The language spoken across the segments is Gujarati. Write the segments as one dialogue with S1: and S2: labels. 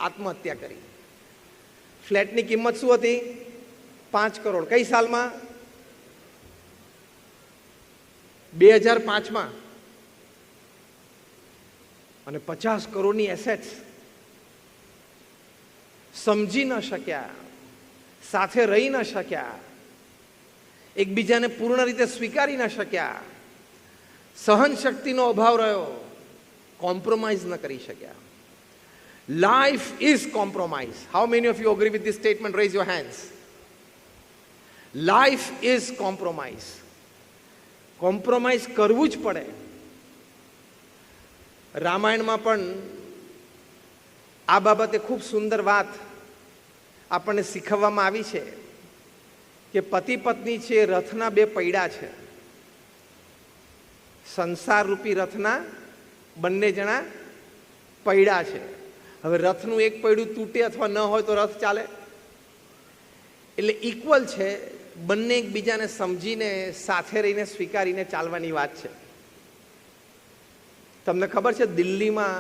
S1: આત્મહત્યા કરી. ફ્લેટની કિંમત શું હતી? 5 કરોડ. કઈ સાલમાં? 2005માં. અને 50 કરોડની એસેટ્સ. સમજી ન શક્યા, સાથે રહી ન શક્યા, એકબીજાને પૂર્ણ રીતે સ્વીકારી ન શક્યા, સહન શક્તિનો અભાવ રહ્યો, કોમ્પ્રોમાઇઝ ન કરી શક્યા. Life is compromise. How many of you agree with this statement? Rays your hands. Life is compromise. Compromise કરવું જ પડે. રામાયણમાં પણ આ બાબતે ખૂબ સુંદર વાત આપણને શીખવવામાં આવી છે કે પતિ પત્ની છે, રથના 2 પૈડા છે. સંસાર રૂપી રથના બંને જણા પૈડા છે. હવે રથનું એક પૈડું તૂટે અથવા ન હોય તો રથ ચાલે? એટલે ઇક્વલ છે. બંને એકબીજાને સમજીને, સાથે રહીને, સ્વીકારીને ચાલવાની વાત છે. તમને ખબર છે દિલ્હીમાં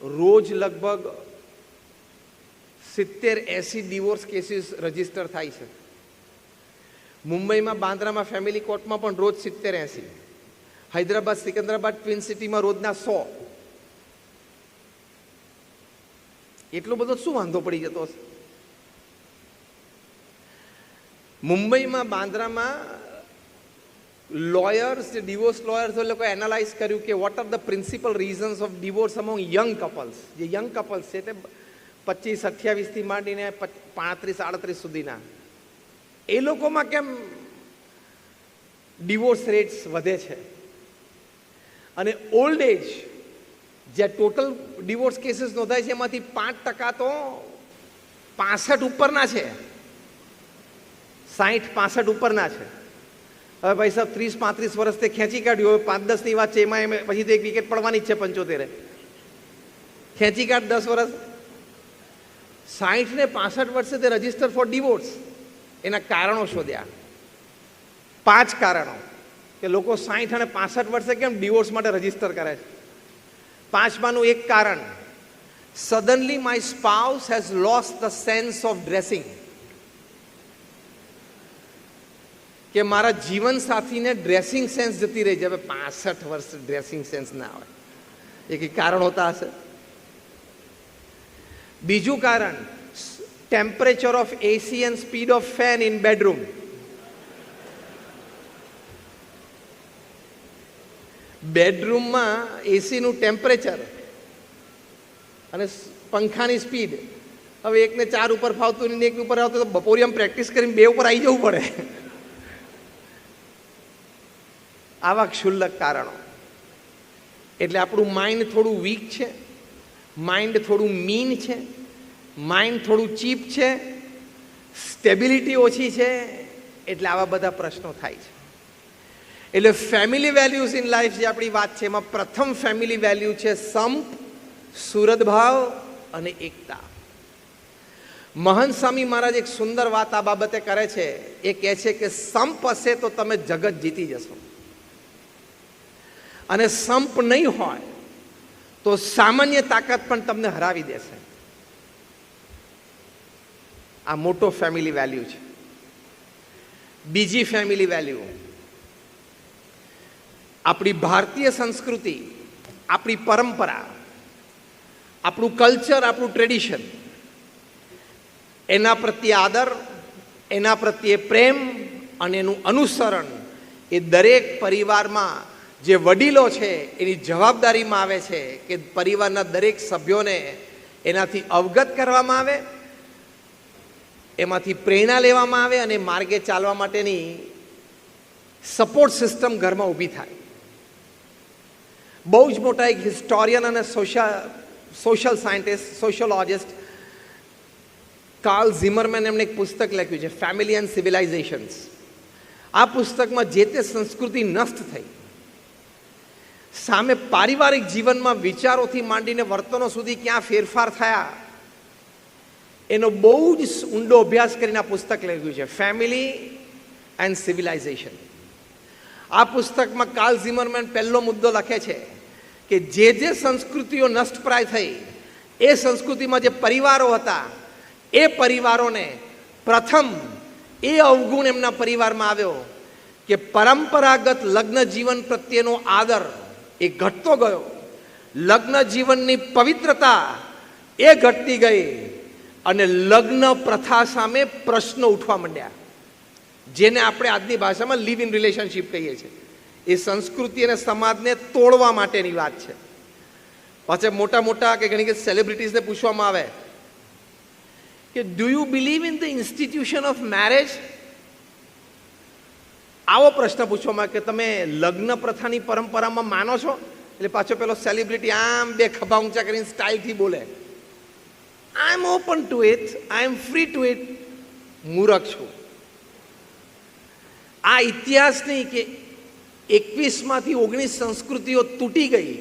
S1: રોજ લગભગ 70-80 ડિવોર્સ કેસીસ રજીસ્ટર થાય છે. મુંબઈમાં બાંદ્રામાં ફેમિલી કોર્ટમાં પણ રોજ 70-80. હૈદરાબાદ, સિકંદરાબાદ, ટ્વિન સિટીમાં રોજના 100. એટલો બધો શું વાંધો પડી જતો હશે? મુંબઈમાં, બાંદ્રામાં લોયર્સ, જે ડિવોર્સ લોયર્સ, એ લોકોએ એનાલાઇઝ કર્યું કે what are the principal reasons of divorce among young couples. જે યંગ કપલ્સ છે તે 25-28થી માંડીને 35-38 સુધીના, એ લોકોમાં કેમ ડિવોર્સ રેટ્સ વધે છે? અને ઓલ્ડ એજ, જે ટોટલ ડિવોર્સ કેસીસ નોંધાય છે એમાંથી 5% તો 65 ઉપરના છે. 60-65 ઉપરના છે. હવે ભાઈ સાહેબ 30-35 વર્ષ તે ખેંચી કાઢ્યું. હવે 5-10ની વાત છે, એમાં પછી તો એક વિકેટ પડવાની જ છે. 75 ખેંચી કાઢ 10 વર્ષ. 60 ને 65 વર્ષે તે રજીસ્ટર ફોર ડિવોર્સ. એના કારણો શોધ્યા. 5 કારણો કે લોકો 60 અને 65 વર્ષે કેમ ડિવોર્સ માટે રજીસ્ટર કરે છે. 5માનું એક કારણ, suddenly my spouse has lost the sense of dressing. કે મારા જીવન સાથીને ડ્રેસિંગ સેન્સ જતી રહી છે. હવે 65 વર્ષ ડ્રેસિંગ સેન્સ ના હોય, એ કંઈ કારણ હોતા હશે. બીજું કારણ, temperature of AC and speed of fan in bedroom. બેડરૂમમાં એસીનું ટેમ્પરેચર અને પંખાની સ્પીડ. હવે એકને 4 ઉપર ફાવતું ને એકને ઉપર આવતું, તો બપોરિયામાં પ્રેક્ટિસ કરીને 2 ઉપર આવી જવું પડે. આવા ક્ષુલ્લક કારણો. એટલે આપણું માઇન્ડ થોડું વીક છે, માઇન્ડ થોડું મીન છે, માઇન્ડ થોડું ચીપ છે, સ્ટેબિલિટી ઓછી છે. એટલે આવા બધા પ્રશ્નો થાય છે. એટલે ફેમિલી વેલ્યુઝ ઇન લાઈફ જે આપણી વાત છે, એમાં પ્રથમ ફેમિલી વેલ્યુ છે સંપ, સુહૃદભાવ અને એકતા. મહંત સ્વામી મહારાજ એક સુંદર વાત આ બાબતે કરે છે. એ કહે છે કે સંપ હશે તો તમે જગત જીતી જશો, અને સંપ નહીં હોય તો સામાન્ય તાકાત પણ તમને હરાવી દેશે. આ મોટો ફેમિલી વેલ્યુ છે. બીજી ફેમિલી વેલ્યુ, આપણી ભારતીય સંસ્કૃતિ, આપણી પરંપરા, આપણું કલ્ચર, આપણું ટ્રેડિશન, એના પ્રત્યે આદર, એના પ્રત્યે પ્રેમ અને એનું અનુસરણ એ દરેક પરિવારમાં જે વડીલો છે એની જવાબદારીમાં આવે છે કે પરિવારના દરેક સભ્યોને એનાથી અવગત કરવામાં આવે, એમાંથી પ્રેરણા લેવામાં આવે અને માર્ગે ચાલવા માટેની સપોર્ટ સિસ્ટમ ઘરમાં ઊભી થાય. બહુ જ મોટા એક હિસ્ટોરિયન અને સોશિયલ સાયન્ટિસ્ટ, સોશિયોલોજિસ્ટ કાર્લ ઝિમરમેન, એમણે એક પુસ્તક લખ્યું છે ફેમિલી એન્ડ સિવિલાઇઝેશન્સ. આ પુસ્તકમાં જે તે સંસ્કૃતિ નષ્ટ થઈ, સામે પારિવારિક જીવનમાં વિચારોથી માંડીને વર્તનો સુધી ક્યાં ફેરફાર થયા, એનો બહુ જ ઊંડો અભ્યાસ કરીને આ પુસ્તક લખ્યું છે ફેમિલી એન્ડ સિવિલાઇઝેશન. આ પુસ્તકમાં કાર્લ ઝિમરમેન પહેલો મુદ્દો લખે છે કે જે સંસ્કૃતિઓ નષ્ટપ્રાય થઈ એ સંસ્કૃતિમાં જે પરિવારો હતા એ પરિવારોને પ્રથમ એ અવગુણ એમના પરિવારમાં આવ્યો કે પરંપરાગત લગ્ન જીવન પ્રત્યેનો આદર એ ઘટતો ગયો, લગ્ન જીવનની પવિત્રતા એ ઘટતી ગઈ અને લગ્ન પ્રથા સામે પ્રશ્નો ઉઠવા માંડ્યા, જેને આપણે આજની ભાષામાં લિવ ઇન રિલેશનશિપ કહીએ છીએ. એ સંસ્કૃતિ અને સમાજને તોડવા માટેની વાત છે. પાછા મોટા મોટા કે ઘણી સેલિબ્રિટીઝને પૂછવામાં આવે કે do you believe in the institution of marriage? આવો પ્રશ્ન પૂછવામાં આવે કે તમે લગ્ન પ્રથાની પરંપરામાં માનો છો? એટલે પાછો પેલો સેલિબ્રિટી આમ બે ખભા ઊંચા કરીને સ્ટાઇલથી બોલે, I am open to it, I am free to it. મૂરખ છું. આ ઇતિહાસની કે 21માંથી 19 સંસ્કૃતિઓ તૂટી ગઈ,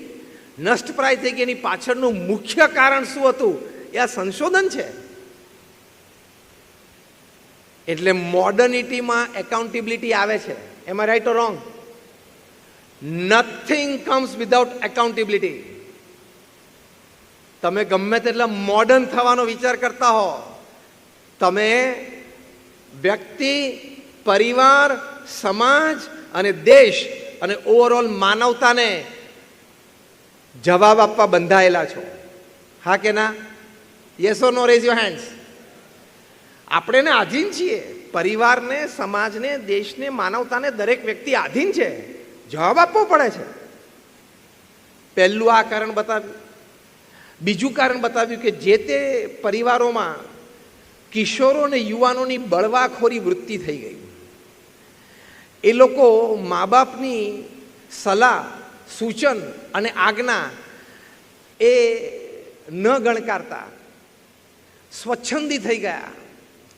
S1: નષ્ટપ્રાય થઈ ગઈ, એની પાછળનું મુખ્ય કારણ શું હતું એ આ સંશોધન છે. એટલે મોડર્નિટીમાં એકાઉન્ટેબિલિટી આવે છે. Am I right or wrong? Nothing comes without accountability. તમે ગમે તેટલા મોડર્ન થવાનો વિચાર કરતા હો, તમે વ્યક્તિ, પરિવાર, સમાજ અને દેશ અને ઓવરઓલ માનવતાને જવાબ આપવા બંધાયેલા છો. હા કે ના? Yes or no? Raise your hands. આપણે ને આધીન છીએ. પરિવારને, સમાજને, દેશને, માનવતાને દરેક વ્યક્તિ આધીન છે. જવાબ આપવો પડે છે. પહેલું આ કારણ બતાવ્યું. બીજું કારણ બતાવ્યું કે જે તે પરિવારોમાં કિશોરો અને યુવાનોની બળવાખોરી વૃત્તિ થઈ ગઈ. એ લોકો મા બાપની સલાહ, સૂચન અને આજ્ઞા એ ન ગણકારતા સ્વચ્છંદી થઈ ગયા.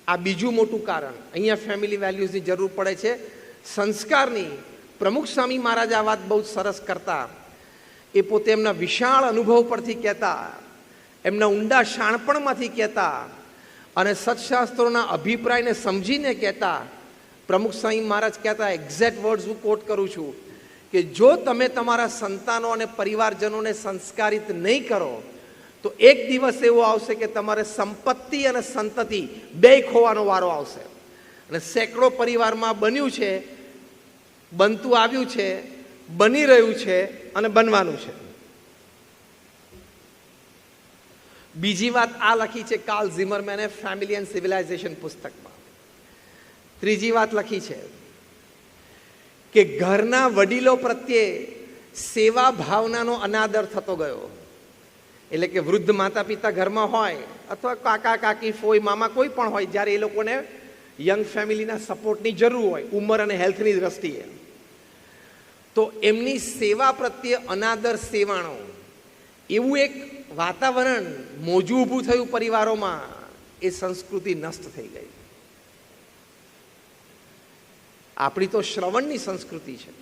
S1: આ બીજું મોટું કારણ. અહીંયા ફેમિલી વેલ્યુઝની જરૂર પડે છે, સંસ્કારની. પ્રમુખ સ્વામી મહારાજ આ વાત બહુ સરસ કરતા. એ પોતે એમના વિશાળ અનુભવ પરથી કહેતા, એમના ઊંડા શાણપણમાંથી કહેતા અને સત્શાસ્ત્રોના અભિપ્રાયને સમજીને કહેતા. પ્રમુખ સ્વામી મહારાજ કહેતા, એક્ઝેક્ટ વર્ડ્સ હું કોટ કરું છું, કે જો તમે તમારા સંતાનો અને પરિવારજનોને સંસ્કારિત નહીં કરો તો એક દિવસ એવો આવશે કે તમારે સંપત્તિ અને સંતતિ બેય ખોવાનો વારો આવશે. અને સેંકડો પરિવારમાં બન્યું છે, બનતું આવ્યું છે, બની રહ્યું છે અને બનવાનું છે. બીજી વાત આ લખી છે કાર્લ ઝિમરમેને ફેમિલી એન્ડ સિવિલાઇઝેશન પુસ્તકમાં. ત્રીજી વાત લખી છે કે ઘરના વડીલો પ્રત્યે સેવા ભાવનાનો અનાદર થતો ગયો. એટલે કે વૃદ્ધ માતા પિતા ઘરમાં હોય અથવા કાકા કાકી, ફોઈ, મામા કોઈ પણ હોય, જ્યારે એ લોકોને યંગ ફેમિલીના સપોર્ટની જરૂર હોય ઉંમર અને હેલ્થની દ્રષ્ટિએ, તો એમની સેવા પ્રત્યે અનાદર, સેવાણો, એવું એક વાતાવરણ મોજું ઊભું થયું પરિવારોમાં. એ સંસ્કૃતિ નષ્ટ થઈ ગઈ. આપણી તો શ્રવણની સંસ્કૃતિ છે.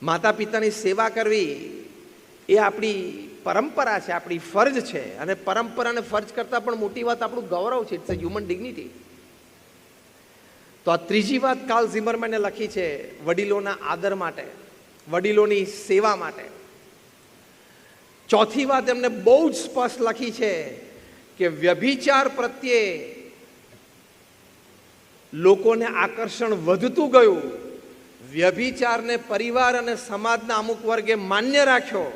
S1: માતા પિતાની સેવા કરવી એ આપણી પરંપરા છે, આપણી ફરજ છે. અને પરંપરા અને ફરજ કરતાં પણ મોટી વાત આપણું ગૌરવ છે. It's a human dignity. તો આ ત્રીજી વાત કાર્લ ઝિમરમેને લખી છે વડીલોના આદર માટે, વડીલોની સેવા માટે. ચોથી વાત એમને બહુ જ સ્પષ્ટ લખી છે કે વ્યભિચાર પ્રત્યે લોકોને આકર્ષણ વધતું ગયું. વ્યભિચારને પરિવાર અને સમાજના અમુક વર્ગે માન્ય રાખ્યો.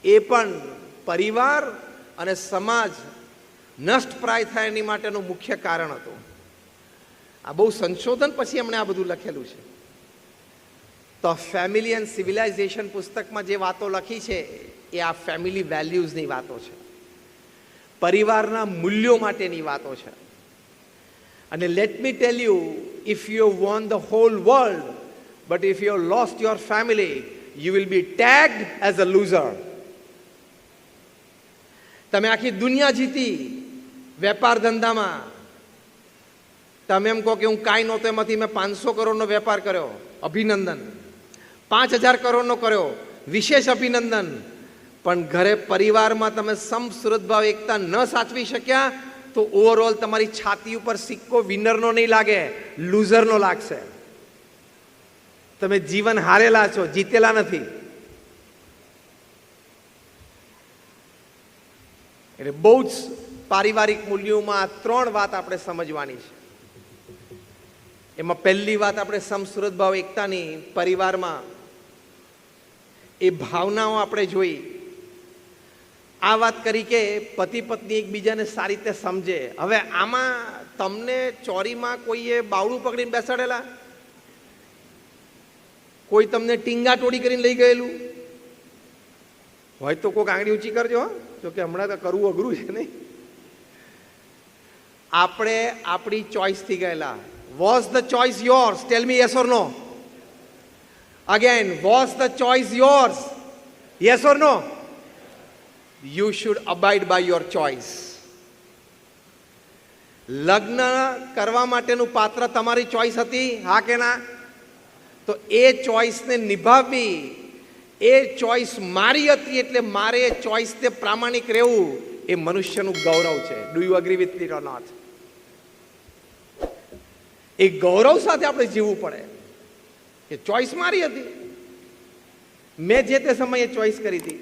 S1: એ પણ પરિવાર અને સમાજ નષ્ટપ્રાય થાય એની માટેનું મુખ્ય કારણ હતું. આ બહુ સંશોધન પછી એમણે આ બધું લખેલું છે. તો ફેમિલી એન્ડ સિવિલાઇઝેશન પુસ્તકમાં જે વાતો લખી છે એ આ ફેમિલી વેલ્યુઝની વાતો છે, પરિવારના મૂલ્યો માટેની વાતો છે. અને let me tell you, if you won the hall world but if you lost your family you will be tagged as a loser. તમે આખી દુનિયા જીતી વેપાર ધંધામાં, તમે એમ કહો કે હું કાંઈ નહોતો, એમાંથી મેં 500 કરોડનો વેપાર કર્યો, અભિનંદન. 5000 કરોડનો કર્યો, વિશેષ અભિનંદન. પણ ઘરે પરિવારમાં તમે સમસુરતભાવ, એકતા ન સાચવી શક્યા તો ઓવરઓલ તમારી છાતી ઉપર સિક્કો વિનરનો નહીં લાગે, લૂઝરનો લાગશે. તમે જીવન હારેલા છો, જીતેલા નથી. એટલે બહુ જ પારિવારિક મૂલ્યોમાં 3 વાત આપણે સમજવાની છે. એમાં પહેલી વાત આપણે સમસુરત ભાવ એકતાની પરિવારમાં એ ભાવનાઓ આપણે જોઈ. આ વાત કરી કે પતિ પત્ની એકબીજાને સારી રીતે સમજે. હવે આમાં તમને ચોરીમાં કોઈએ બાવડું પકડીને બેસાડેલા, કોઈ તમને ટીંગા ટોળી કરીને લઈ ગયેલું હોય તો કોઈક આંગળી ઊંચી કરજો. જો કે હમણાં તો કરવું અઘરું છે નહીં. આપણે આપણી ચોઈસથી ગયેલા. Was the choice yours? Tell me yes or no. Again, was the choice yours? Yes or no? You should abide by your choice. લગ્ન કરવા માટેનું પાત્ર તમારી ચોઈસ હતી, હા કે ના? તો એ ચોઈસને નિભાવવી, એ ચોઈસ મારી હતી એટલે મારે એ ચોઈસને પ્રામાણિક રહેવું એ મનુષ્યનું ગૌરવ છે. Do you agree with it or not? એ ગૌરવ સાથે આપણે જીવવું પડે કે ચોઈસ મારી હતી, મેં જે તે સમયે ચોઈસ કરી હતી,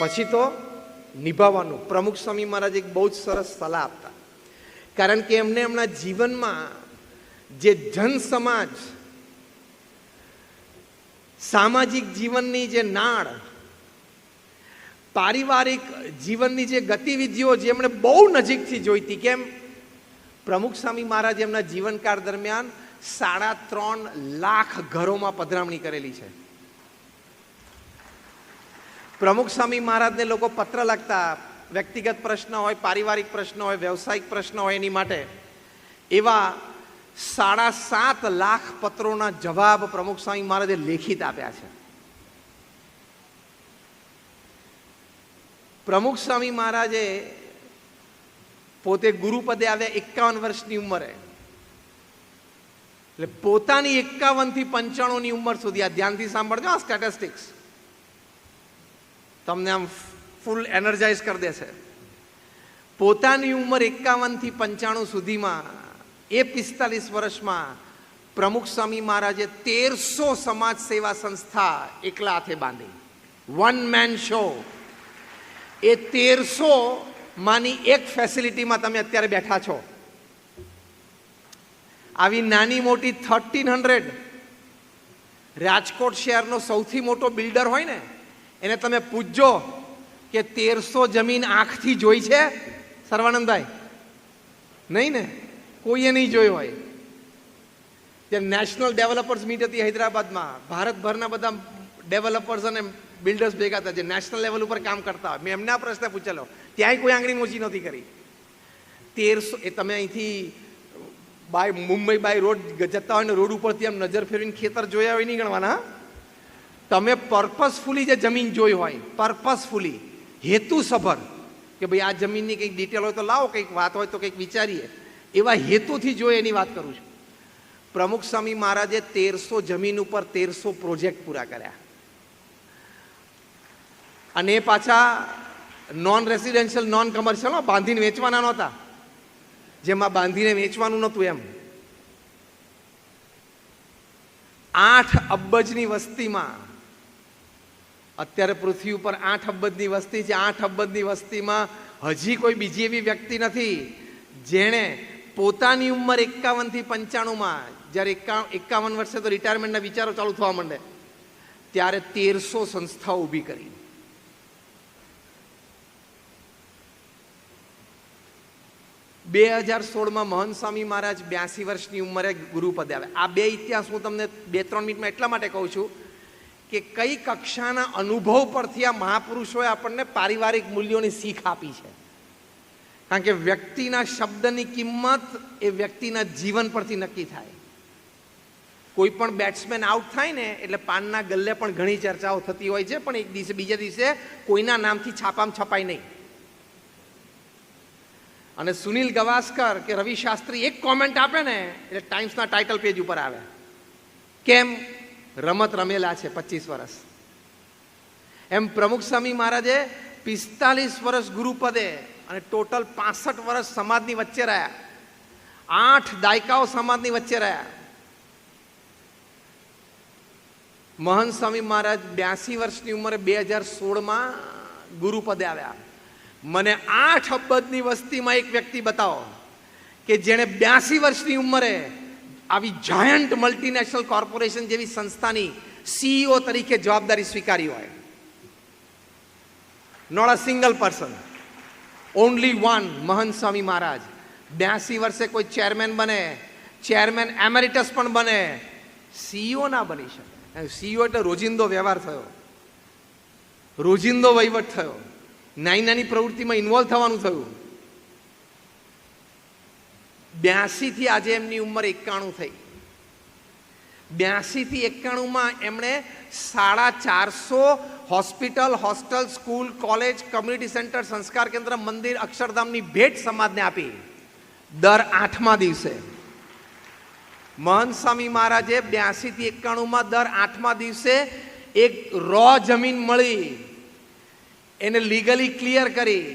S1: પછી તો નિભાવવાનું. પ્રમુખ સ્વામી મહારાજ એક બહુ જ સરસ સલાહ આપતા, કારણ કે એમને એમના જીવનમાં જે જન સમાજ, સામાજિક જીવનની જે નાળ, પારિવારિક જીવનની જે ગતિવિધિઓ જે એમણે બહુ નજીકથી જોઈતી. કેમ? પ્રમુખ સ્વામી મહારાજ એમના જીવનકાળ દરમિયાન 3.5 લાખ ઘરોમાં પધરામણી કરેલી છે. પ્રમુખ સ્વામી મહારાજને લોકો પત્ર લખતા, વ્યક્તિગત પ્રશ્ન હોય, પારિવારિક પ્રશ્ન હોય, વ્યવસાયિક પ્રશ્ન હોય, એની માટે એવા 7.5 લાખ પત્રોના જવાબ પ્રમુખ સ્વામી મહારાજે લેખિત આપ્યા છે. પ્રમુખ સ્વામી મહારાજે પોતે ગુરુપદે આવ્યા 51 વર્ષની ઉંમરે. એટલે પોતાની 51 થી 95 ઉંમર સુધી, આ ધ્યાનથી સાંભળજો આ સ્ટેટિસ્ટિક્સ, તમને આમ ફૂલ એનર્જાઇઝ કરી દેશે. પોતાની ઉંમર 51 થી 95 સુધીમાં એ 45 વર્ષમાં પ્રમુખ સ્વામી મહારાજે 1300 સમાજ સેવા સંસ્થા એકલા હાથે બાંધી. 1 મેન શો. એ 1300 માની એક ફેસિલિટીમાં તમે અત્યારે બેઠા છો. આવી નાની મોટી 1300, રાજકોટ શહેરનો સૌથી મોટો બિલ્ડર હોય ને એને તમે પૂછજો કે 1300 જમીન આંખથી જોઈ છે સર્વાનંદભાઈ? નહીં ને, કોઈએ નહીં જોઈ હોય. જે નેશનલ ડેવલપર્સ મીટ હતી હૈદરાબાદમાં, ભારતભરના બધા ડેવલપર્સ અને બિલ્ડર્સ ભેગા હતા જે નેશનલ લેવલ ઉપર કામ કરતા હોય. મેં એમના પ્રશ્ન પૂછેલો, ત્યાંય કોઈ આંગળી મોચી નહોતી કરી. 1300, એ તમે અહીંથી મુંબઈ બાય રોડ જતા હોય ને, રોડ ઉપરથી આમ નજર ફેરવીને ખેતર જોયા હોય નહીં ગણવાના. તમે પર્પસફુલી જે જમીન જોઈ હોય, પર્પસફુલી, હેતુસભર, કે ભાઈ આ જમીનની કંઈક ડિટેલ હોય તો લાવો, કંઈક વાત હોય તો કંઈક વિચારીએ, એવા હેતુથી જોઈએ એની વાત કરું છું. પ્રમુખ સ્વામી મહારાજે 1300 જમીન ઉપર 1300 પ્રોજેક્ટ પૂરા કર્યા. અને એ પાછા નોન રેસિડેન્શિયલ, નોન કમર્શિયલ, બાંધીને વેચવાના નહોતા. જેમાં બાંધીને વેચવાનું નહોતું એમ. 8 અબજની વસ્તીમાં, અત્યારે પૃથ્વી ઉપર 8 અબજની વસ્તી છે. 8 અબજની વસ્તીમાં હજી કોઈ બીજી એવી વ્યક્તિ નથી જેણે પોતાની ઉંમર 51 થી 95માં, જ્યારે 51 વર્ષે તો રિટાયરમેન્ટના વિચારો ચાલુ થવા માંડે, ત્યારે 1300 સંસ્થાઓ ઊભી કરી. બે 2016માં મહંત સ્વામી મહારાજ 82 વર્ષની ઉંમરે ગુરુપદે આવે. આ બે ઇતિહાસ હું તમને 2-3 મિનિટમાં એટલા માટે કહું છું કે કઈ કક્ષાના અનુભવ પરથી આ મહાપુરુષોએ આપણને પારિવારિક મૂલ્યોની શીખ આપી છે. કારણ કે વ્યક્તિના શબ્દની કિંમત એ વ્યક્તિના જીવન પરથી નક્કી થાય. કોઈ પણ બેટ્સમેન આઉટ થાય ને એટલે પાનના ગલ્લે પણ ઘણી ચર્ચાઓ થતી હોય છે, પણ એક દિવસે બીજા દિવસે કોઈના નામથી છાપામાં છપાય નહીં. અને સુનિલ ગવાસ્કર કે રવિ શાસ્ત્રી એક કોમેન્ટ આપે ને એટલે ટાઈમ્સના ટાઇટલ પેજ ઉપર આવે. કેમ? રમત રમેલા છે 25 વર્ષ. એમ પ્રમુખ સ્વામી મહારાજે 45 વર્ષ ગુરુપદે અને ટોટલ 65 વર્ષ સમાજની વચ્ચે રહ્યા. 8 દાયકાઓ સમાજની વચ્ચે રહ્યા. મહંત સ્વામી મહારાજ 82 વર્ષની ઉંમરે 2016માં ગુરુપદે આવ્યા. મને 8 અબજની વસ્તીમાં એક વ્યક્તિ બતાવો કે જેણે 82 વર્ષની ઉંમરે આવી જાયન્ટ મલ્ટીનેશનલ કોર્પોરેશન જેવી સંસ્થાની CEO તરીકે જવાબદારી સ્વીકારી હોય. Not a single person, only one, Mahant Swami મહારાજ. 82 વર્ષે કોઈ ચેરમેન બને, ચેરમેન એમેરિટસ પણ બને, CEO ના બની શકે. CEO એટલે રોજિંદો વ્યવહાર થયો, રોજિંદો વહીવટ થયો, નાની નાની પ્રવૃત્તિમાં ઇન્વોલ્વ થવાનું થયું. 82 થી આજે એમની ઉંમર 91 થઈ. 82 થી 91માં એમણે 450 hospital, hostel, school, college, community centre, સંસ્કાર કેન્દ્ર, મંદિર, અક્ષરધામની ભેટ સમાજને આપી. દર 8મા દિવસે મહંત સ્વામી મહારાજે 82 થી 91માં દર 8મા દિવસે એક રો જમીન મળી, એને લીગલી ક્લિયર કરી.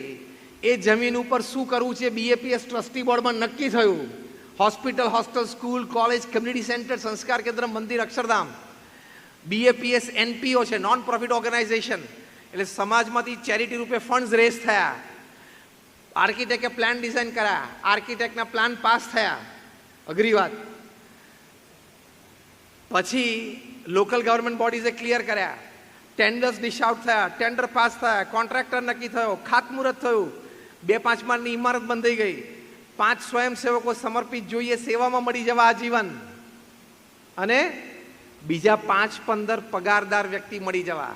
S1: એ જમીન ઉપર શું કરવું છે BAPS ટ્રસ્ટી બોર્ડમાં નક્કી થયું. Hospital, hostel, school, college, community centre, સંસ્કાર કેન્દ્ર, મંદિર, અક્ષરધામ. BAPS NPO છે, નોન પ્રોફિટ ઓર્ગેનાઇઝેશન, એટલે સમાજમાંથી ચેરિટી રૂપે ફંડ્સ રેઝ થયા. આર્કિટેક્ટે પ્લાન ડિઝાઇન કર્યા, આર્કિટેક્ટના પ્લાન પાસ થયા, અઘરી વાત. પછી લોકલ ગવર્મેન્ટ બોડીઝે ક્લિયર કર્યા, ટેન્ડર્સ ડિશ આઉટ થયા, ટેન્ડર પાસ થયા, કોન્ટ્રાક્ટર નક્કી થયો, ખાતમુહૂર્ત થયું, 2-5 માળની ઇમારત બંધાઈ ગઈ. 5 સ્વયંસેવકો સમર્પિત જોઈએ સેવામાં મળી જવા આજીવન, અને બીજા 5-15 પગારદાર વ્યક્તિ મળી જવા.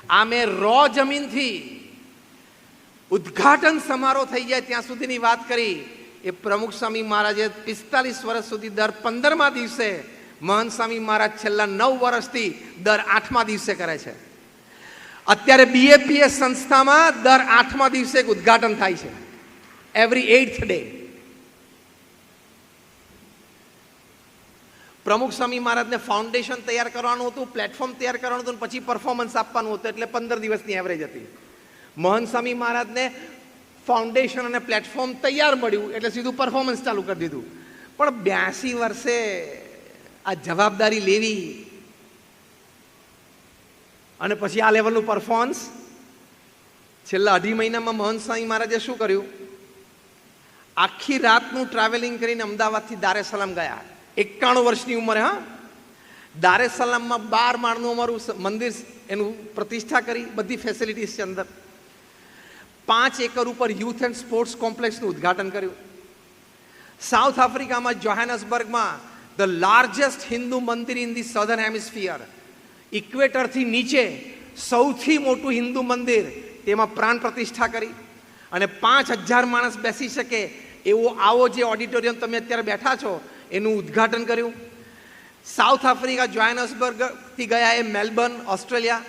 S1: આ મેં રો જમીનથી ઉદ્ઘાટન સમારોહ થઈ જાય ત્યાં સુધીની વાત કરી. એ પ્રમુખ સ્વામી મહારાજે 45 વર્ષ સુધી દર 15મા દિવસે, મહંત સ્વામી મહારાજ છેલ્લા 9 વર્ષથી દર 8મા દિવસે કરે છે. અત્યારે BAPS સંસ્થામાં દર 8મા દિવસે એક ઉદ્ઘાટન થાય છે, એવરી 8th ડે. પ્રમુખ સ્વામી મહારાજને ફાઉન્ડેશન તૈયાર કરવાનું હતું, પ્લેટફોર્મ તૈયાર કરવાનું હતું, પછી પરફોર્મન્સ આપવાનું હતું, એટલે 15 દિવસની એવરેજ હતી. મહંત સ્વામી મહારાજને ફાઉન્ડેશન અને પ્લેટફોર્મ તૈયાર મળ્યું એટલે સીધું પરફોર્મન્સ ચાલુ કરી દીધું. પણ 82 વર્ષે આ જવાબદારી લેવી અને પછી આ લેવલનું પરફોર્મન્સ. છેલ્લા 2.5 મહિનામાં મહંત સ્વામી મહારાજે શું કર્યું? આખી રાતનું ટ્રાવેલિંગ કરીને અમદાવાદથી દારે સલામ ગયા. 91 વર્ષની ઉંમરે. હા, દારે સલામમાં 12 માળનું અમારું મંદિર, એનું પ્રતિષ્ઠા કરી, બધી ફેસિલિટીઝ છે અંદર. 5 એકર ઉપર યુથ એન્ડ સ્પોર્ટ્સ કોમ્પ્લેક્સનું ઉદ્ઘાટન કર્યું. સાઉથ આફ્રિકામાં જોહાનસબર્ગમાં ધ લાર્જેસ્ટ હિન્દુ મંદિર ઇન ધી સધર્ન હેમિસ્ફિયર, ઇક્વેટરથી નીચે સૌથી મોટું હિન્દુ મંદિર, તેમાં પ્રાણ પ્રતિષ્ઠા કરી અને 5000 માણસ બેસી શકે એવો આવો જે ઓડિટોરિયમ તમે અત્યારે બેઠા છો એનું ઉદ્ઘાટન કર્યું. સાઉથ આફ્રિકા જોહાનસબર્ગથી ગયા એ મેલબર્ન, ઓસ્ટ્રેલિયા.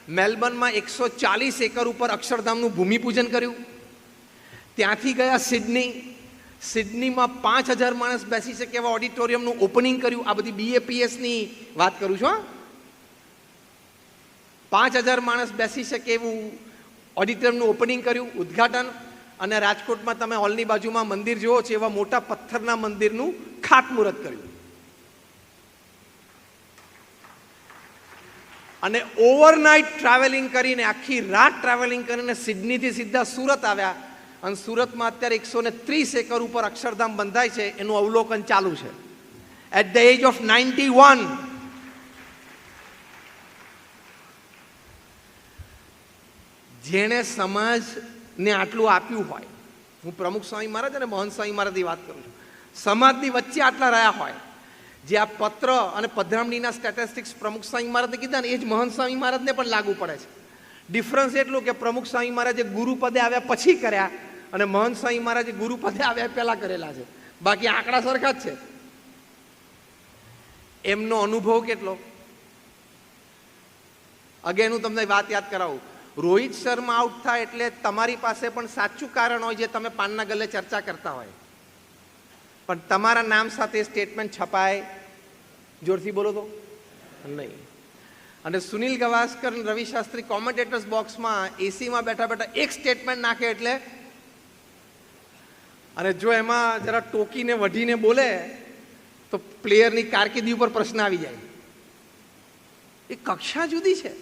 S1: મેલબર્નમાં 140 એકર ઉપર અક્ષરધામનું ભૂમિપૂજન કર્યું. ત્યાંથી ગયા સિડની. સિડનીમાં 5000 માણસ બેસી શકે એવા ઓડિટોરિયમનું ઓપનિંગ કર્યું. આ બધી BAPSની વાત કરું છું. 5000 માણસ બેસી શકે એવું ઓડિટોરિયમનું ઓપનિંગ કર્યું, ઉદ્ઘાટન. અને રાજકોટમાં તમે હોલની બાજુમાં મંદિર જુઓ છો એવા મોટા પથ્થરના મંદિરનું ખાતમુહૂર્ત કર્યું. અને ઓવરનાઇટ ટ્રાવેલિંગ કરીને, આખી રાત ટ્રાવેલિંગ કરીને સિડનીથી સીધા સુરત આવ્યા. અને સુરતમાં અત્યારે 130 એકર ઉપર અક્ષરધામ બંધાય છે, એનું અવલોકન ચાલુ છે. At the age of 91. જેણે સમાજને આટલું આપ્યું હોય, હું પ્રમુખ સ્વામી મહારાજ અને મહંત સ્વામી મહારાજની વાત કરું છું, સમાજની વચ્ચે આટલા રહ્યા હોય, જે આ પત્ર અને પધરામણીના સ્ટેટિસ્ટિક્સ પ્રમુખ સ્વામી મહારાજને કીધા ને એ જ મહંત સ્વામી મહારાજને પણ લાગુ પડે છે. ડિફરન્સ એટલું કે પ્રમુખ સ્વામી મહારાજે ગુરુપદે આવ્યા પછી કર્યા અને મહંત સ્વામી મહારાજે ગુરુપદે આવ્યા પહેલા કરેલા છે. બાકી આંકડા સરખા જ છે. એમનો અનુભવ કેટલો. અગેન હું તમને વાત યાદ કરાવું. રોહિત શર્મા આઉટ થાય એટલે તમારી પાસે પણ સાચું કારણ હોય જે તમે પાનના ગલ્લે ચર્ચા કરતા હોય, પણ તમારા નામ સાથે સ્ટેટમેન્ટ છપાય, જોરથી બોલો તો, નહીં. અને સુનિલ ગવાસ્કર, રવિ શાસ્ત્રી કોમેન્ટેટર્સ બોક્સમાં એસીમાં બેઠા બેઠા એક સ્ટેટમેન્ટ નાખે એટલે, અને જો એમાં જરા ટોકીને વઢીને બોલે તો પ્લેયરની કારકિર્દી ઉપર પ્રશ્ન આવી જાય. એ કક્ષા જુદી છે.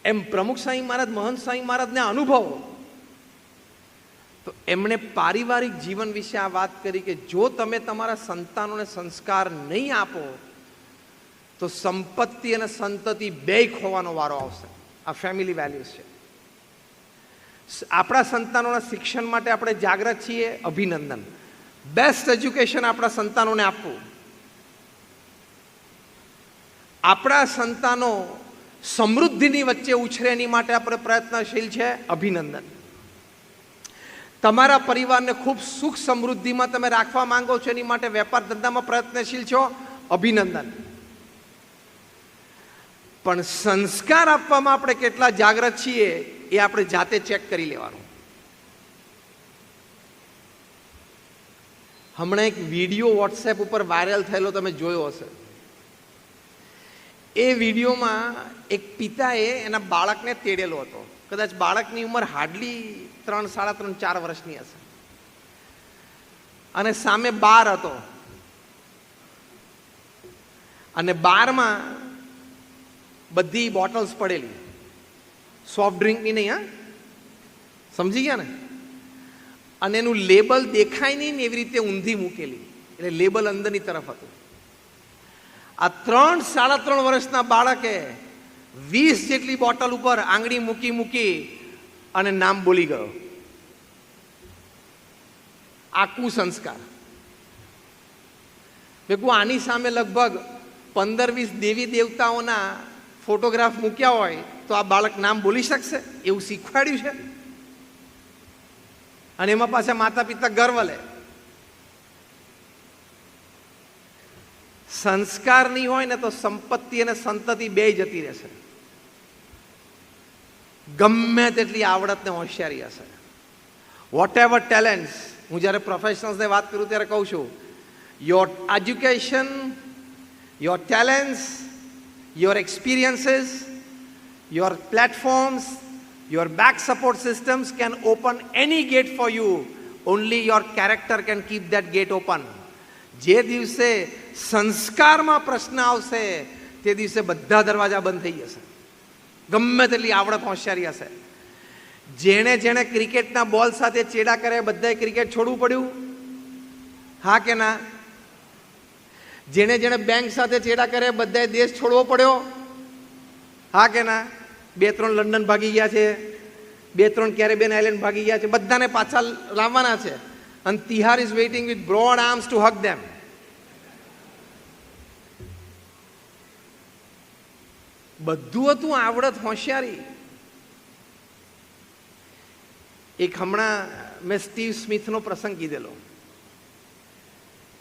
S1: એમ પ્રમુખ સ્વામી મહારાજ, મહંત સ્વામી મહારાજને અનુભવ તો એમણે પારિવારિક જીવન વિશે આ વાત કરી કે જો તમે તમારા સંતાનોને સંસ્કાર નહીં આપો તો સંપત્તિ અને સંતતિ બેય ખોવાનો વારો આવશે. આ ફેમિલી વેલ્યુઝ છે. આપણા સંતાનોના શિક્ષણ માટે આપણે જાગૃત છીએ, અભિનંદન. બેસ્ટ એજ્યુકેશન આપણા સંતાનોને આપવું. આપણા સંતાનો સમૃદ્ધિની વચ્ચે ઉછરે એની માટે આપણે પ્રયત્નશીલ છે, અભિનંદન. તમારા પરિવારને ખૂબ સુખ સમૃદ્ધિમાં તમે રાખવા માંગો છો, એની માટે વેપાર ધંધામાં પ્રયત્નશીલ છો, અભિનંદન. પણ સંસ્કાર આપવામાં આપણે કેટલા જાગૃત છીએ એ આપણે જાતે ચેક કરી લેવાનું. હમણાં એક વિડીયો વોટ્સએપ ઉપર વાયરલ થયેલો તમે જોયો હશે. એ વિડીયોમાં એક પિતાએ એના બાળકને તેડેલો હતો. કદાચ બાળકની ઉંમર હાર્ડલી 3, 3.5, 4 વર્ષની હશે અને સામે બાર હતો અને બારમાં બધી બોટલ્સ પડેલી, સોફ્ટ ડ્રિંકની નહીં, હા, સમજી ગયા ને? અને એનું લેબલ દેખાય નહીં ને એવી રીતે ઊંધી મૂકેલી, એટલે લેબલ અંદરની તરફ હતું. આ 3, 3.5 વર્ષના બાળકે 20 જેટલી બોટલ ઉપર આંગળી મૂકી અને નામ બોલી ગયો. આ કુસંસ્કાર. ભેગું આની સામે લગભગ 15-20 દેવી દેવતાઓના ફોટોગ્રાફ મૂક્યા હોય તો આ બાળક નામ બોલી શકશે? એવું શીખવાડ્યું છે. અને એમાં પાછા માતા પિતા ગર્વ લે. સંસ્કાર નહીં હોય ને તો સંપત્તિ અને સંતતિ બે જતી રહેશે. ગમે તેટલી આવડત ને હોશિયારી હશે, વોટ એવર ટેલેન્ટ્સ. હું જ્યારે પ્રોફેશનલ્સને વાત કરું ત્યારે કહું છું, your education, your talents, your experiences, your platforms, your back support systems can open any gate for you. Only your character can keep that gate open. જે દિવસે સંસ્કારમાં પ્રશ્ન આવશે તે દિવસે બધા દરવાજા બંધ થઈ જશે, ગમે તેટલી આવડત હોશિયારી હશે. જેણે ક્રિકેટના બોલ સાથે ચેડા કરે બધાએ ક્રિકેટ છોડવું પડ્યું, હા કે ના? જેણે બેંક સાથે ચેડા કરે બધાએ દેશ છોડવો પડ્યો, હા કે ના? 2-3 લંડન ભાગી ગયા છે, 2-3 કેરેબિયન આઇલેન્ડ ભાગી ગયા છે, બધાને પાછા લાવવાના છે. And Tihar is waiting with broad arms to hug them. બધું હતું આવડત હોશિયારી. એક હમણાં મેં સ્ટીવ સ્મિથનો પ્રસંગ કીધેલો.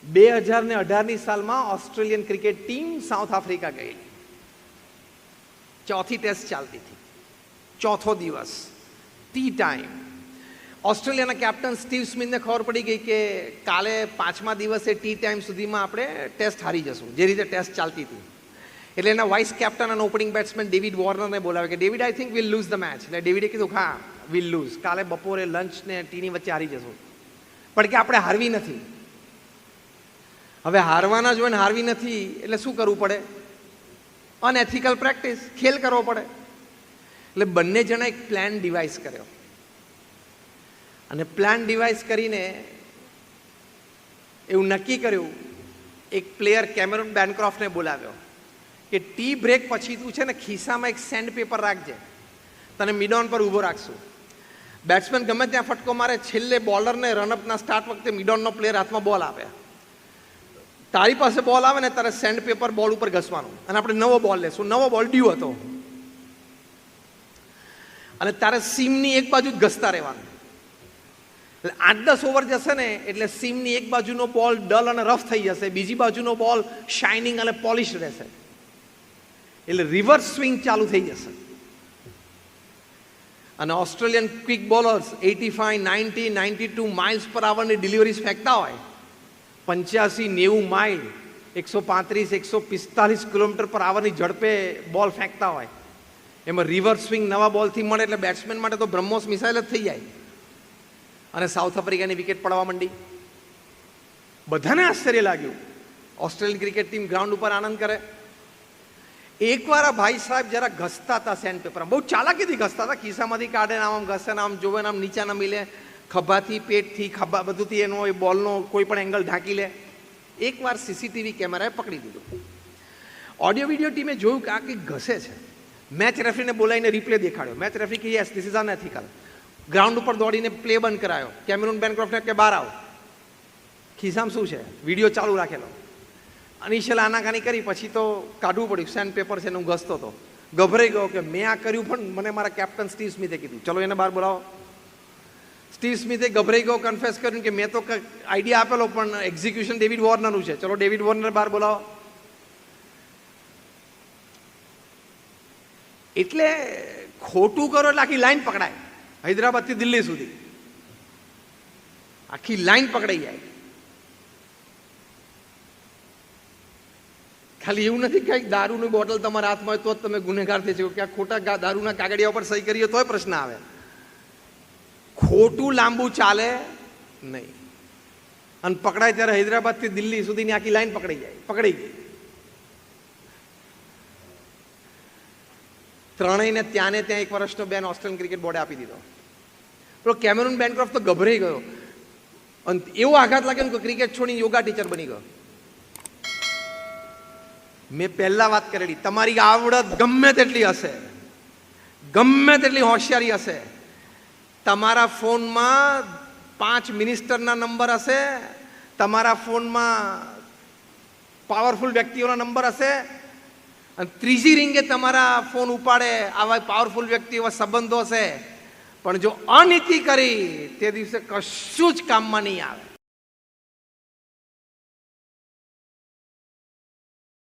S1: 2018ની સાલમાં Australian cricket team South Africa ગઈ. ચોથી ટેસ્ટ ચાલતી હતી, ચોથો દિવસ, ટી ટાઈમ. ઓસ્ટ્રેલિયાના કેપ્ટન સ્ટીવ સ્મિથને ખબર પડી ગઈ કે કાલે 5મા દિવસે ટી ટાઈમ સુધીમાં આપણે ટેસ્ટ હારી જશું, જે રીતે ટેસ્ટ ચાલતી હતી. એટલે એના વાઇસ કેપ્ટન અને ઓપનિંગ બેટ્સમેન ડેવિડ વોર્નરને બોલાવે કે David, I think will lose the match. એટલે ડેવિડે કીધું હા વિલ લૂઝ, કાલે બપોરે લંચ ને ટીની વચ્ચે હારી જશું, પણ કે આપણે હારવી નથી. હવે હારવાના જ હોય ને હારવી નથી એટલે શું કરવું પડે? અનએથિકલ પ્રેક્ટિસ, ખેલ કરવો પડે. એટલે બંને જણા એક પ્લાન ડિવાઇસ કર્યો અને પ્લાન ડિવાઇસ કરીને એવું નક્કી કર્યું, એક પ્લેયર કેમેરોન બેનક્રોફ્ટને બોલાવ્યો કે ટી બ્રેક પછી તું છે ને ખિસ્સામાં એક સેન્ડ પેપર રાખજે, તને મિડ ઓન પર ઊભો રાખશું. બેટ્સમેન ગમે ત્યાં ફટકો મારે, છેલ્લે બોલરને રનઅપના સ્ટાર્ટ વખતે મિડ ઓનનો પ્લેયર હાથમાં બોલ આપે. તારી પાસે બોલ આવે ને તારે સેન્ડ પેપર બોલ ઉપર ઘસવાનું અને આપણે નવો બોલ લેશું. નવો બોલ ડ્યુ હતો અને તારે સીમની એક બાજુ જ ઘસતા રહેવાનું. એટલે 8-10 ઓવર જશે ને એટલે સીમની એક બાજુનો બોલ ડલ અને રફ થઈ જશે, બીજી બાજુનો બોલ શાઇનિંગ અને પોલિશ રહેશે. એટલે રિવર્સ સ્વિંગ ચાલુ થઈ જશે. અને ઓસ્ટ્રેલિયન ક્વિક બોલર્સ 85, 90, 92 માઇલ્સ પર આવરની ડિલિવરીઝ ફેંકતા હોય, 85-90 માઇલ, 135-145 કિલોમીટર પર આવરની ઝડપે બોલ ફેંકતા હોય. એમાં રિવર્સ સ્વિંગ નવા બોલથી મળે એટલે બેટ્સમેન માટે તો બ્રહ્મોસ મિસાઇલ જ થઈ જાય. અને સાઉથ આફ્રિકાની વિકેટ પડવા માંડી. બધાને આશ્ચર્ય લાગ્યું. ઓસ્ટ્રેલિયન ક્રિકેટ ટીમ ગ્રાઉન્ડ ઉપર આનંદ કરે. એકવાર આ ભાઈ સાહેબ જરા ઘસતા હતા સેન્ડ પેપર, બહુ ચાલાકીથી ઘસતા હતા, ખિસ્સામાંથી કાઢે ને આમ ઘસે ને આમ જોવે ને આમ નીચે ના મિલે, ખભાથી, પેટથી, ખભા બધુંથી એનો એ બોલનો કોઈ પણ એંગલ ઢાંકી લે. એકવાર સીસીટીવી કેમેરાએ પકડી દીધું. ઓડિયો વિડીયો ટીમે જોયું કે આ કંઈક ઘસે છે. મેચ રેફરીને બોલાવીને રિપ્લે દેખાડ્યો. મેચ રેફરી કે યસ ધીસ ઇઝ અનએથિકલ. ગ્રાઉન્ડ ઉપર દોડીને પ્લે બંધ કરાયો. કેમેરુન બેનક્રોફ્ટને કે બહાર આવો. ખિસ્સામાં શું છે? વિડીયો ચાલુ રાખેલો. અનિશલ આનાકાની કરી, પછી તો કાઢવું પડ્યું. સેન્ડ પેપર છે ને હું ઘસતો હતો. ગભરાઈ ગયો કે મેં આ કર્યું, પણ મને મારા કેપ્ટન સ્ટીવ સ્મિથે કીધું ચલો એને બહાર બોલાવો. સ્ટીવ સ્મિથે ગભરાઈ ગયો, કન્ફેસ કર્યું કે મેં તો આઈડિયા આપેલો પણ એક્ઝિક્યુશન ડેવિડ વોર્નરનું છે, ચલો ડેવિડ વોર્નર બહાર બોલાવો. એટલે ખોટું કરો એટલે આખી લાઈન પકડાય. હૈદરાબાદથી દિલ્હી સુધી આખી લાઈન પકડાઈ જાય. ખાલી એવું નથી કે દારૂની બોટલ તમારા હાથમાં હોય તો જ તમે ગુનેગાર થઈ શકો, કે આ ખોટા દારૂના કાગળિયા ઉપર સહી કરીએ તોય પ્રશ્ન આવે. ખોટું લાંબુ ચાલે નહીં. અને પકડાય ત્યારે હૈદરાબાદથી દિલ્હી સુધીની આખી લાઈન પકડાઈ ગઈ. ત્રણેયને ત્યાં એક વર્ષનો બેન ઓસ્ટ્રેલિયન ક્રિકેટ બોર્ડે આપી દીધો. પેલો કેમેરુન બેનક્રોફ્ટ તો ગભરાઈ ગયો અને એવો આઘાત લાગ્યો કે ક્રિકેટ છોડીને યોગા ટીચર બની ગયો. મેં પહેલા વાત કરેલી, તમારી આવડત ગમે તેટલી હશે, ગમે તેટલી હોશિયારી હશે, તમારા ફોનમાં 5 મિનિસ્ટરના નંબર હશે, તમારા ફોનમાં પાવરફુલ વ્યક્તિઓના નંબર હશે, અને ત્રીજી રિંગે તમારા ફોન ઉપાડે આવા પાવરફુલ વ્યક્તિઓ સંબંધો હશે, પણ જો અનીતિ કરી તે દિવસે કશું જ કામમાં નહીં આવે.